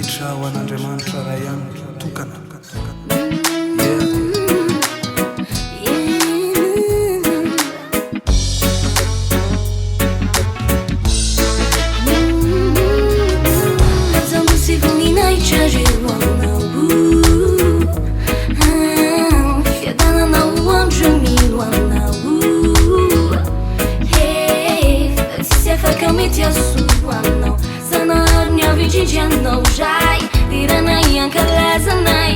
voninahitra ho an'Andriamanitra ray ihany tokana. No żaj, dirana yanka lazanay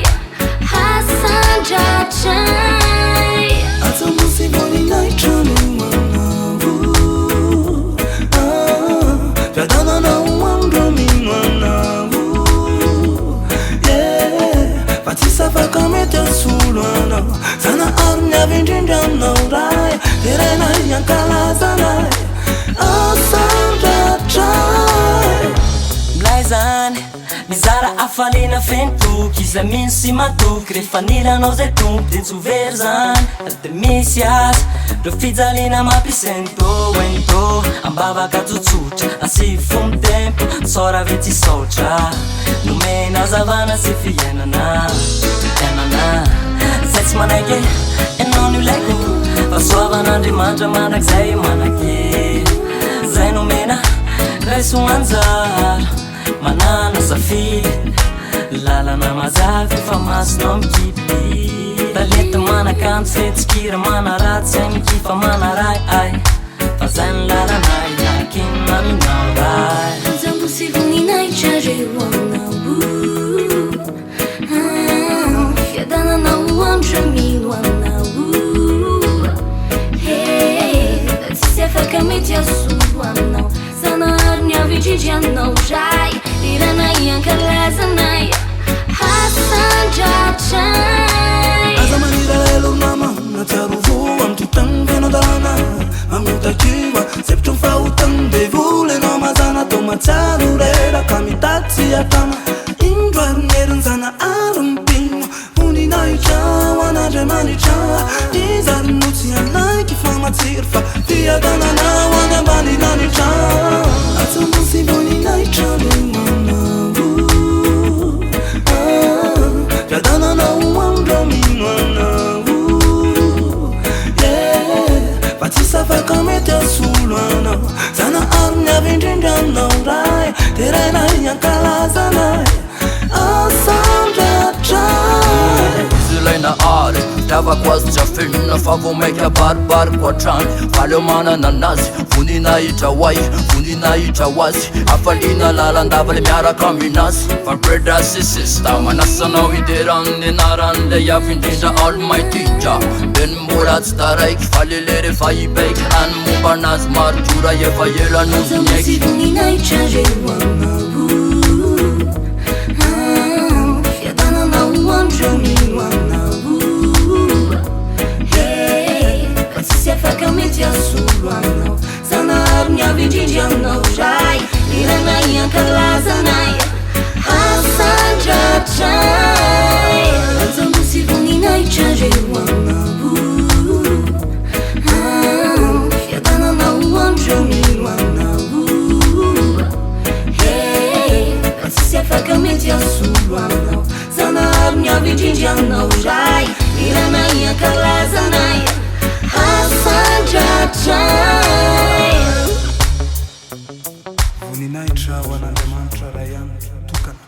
Hasan Jachai Ato musi voninahitra mimanavu Fiadana na uandro mimanavu Fa tsy safaka mety asolo anao Zana arony avy indrindra aminao ray Dirana yanka lazanay Hasan Jachai Zany mizara afalina fentoky iza mino sy matoky rehefa nilanao zay tompo de tsy ho very zany de misy aza reo fijalina mampisainy tô ento ambavaka tsotsotra asivy fomby tempo sora ve tsy saotra nomena zavana sy fiainana zay tsy manaiky enao no ilaiko fa soavan'Andriamanitra manak'izay manaky zay nomena raiso anjara manana safidy lalana mazavy fa masonao mikipy talenta manakanto fetsikira manaratsy ay mikifa manaray ay fa zay ny lalanay nakina aminao ray Zambo sy voninahitra reo aminao Fiadananao andro mino aminao Tsisy afaka mety asolo aminao Zanahary avy indrindry aminao ray Dirana yanka lazanay Hasan Jachai Aza manira lelo namana tiarovo amty tagny venodalana Mamiotakiwa sepitro mifahotagny devole enao mazana Tao matsiaro reraka mitatsy atana Indro arin'eriny zana aro mipino Voninahitra ho an'Andriamanitra Izary notsy anaiky fa matsiry fa fiadanana ho any ambaninanitra Ato musy voninahitra mimanavu Fiadanana ho andro mimanavu Fa tsy safaka mety asolo anao Zana arony avy indrindra aminao ray Teraina yankalazanay Hasan Jachai Ilaina ary davako azy jafenina fa vo maika baribariko atrany valeo manana anazy voninahitra hoay voninahitra hoazy afaliana lalandava le miaraka aminazy fa breda sy sista manasanao hideran'ny anaran'le avy indrindra almighty Jah beny mbola tsy taraiky fa lele rehefa hibaiky rany momba anazy maro jora efa elan'olonaiky voninahitra reo aminao Fiadananao andro mino aminao Tsisy afaka mety asolo aminao Zanahary avy indrindry aminao ray Dirana yanka lazanay Hasan Jachai Zambo sy voninahitra reo aminao Fiadananao andro mino aminao Tsisy afaka mety asolo aminao Zanahary avy indrindry aminao ray Dirana yanka lazanay Hasan Jachai Voninahitra ho an'Andriamanitra ray ihany tokana.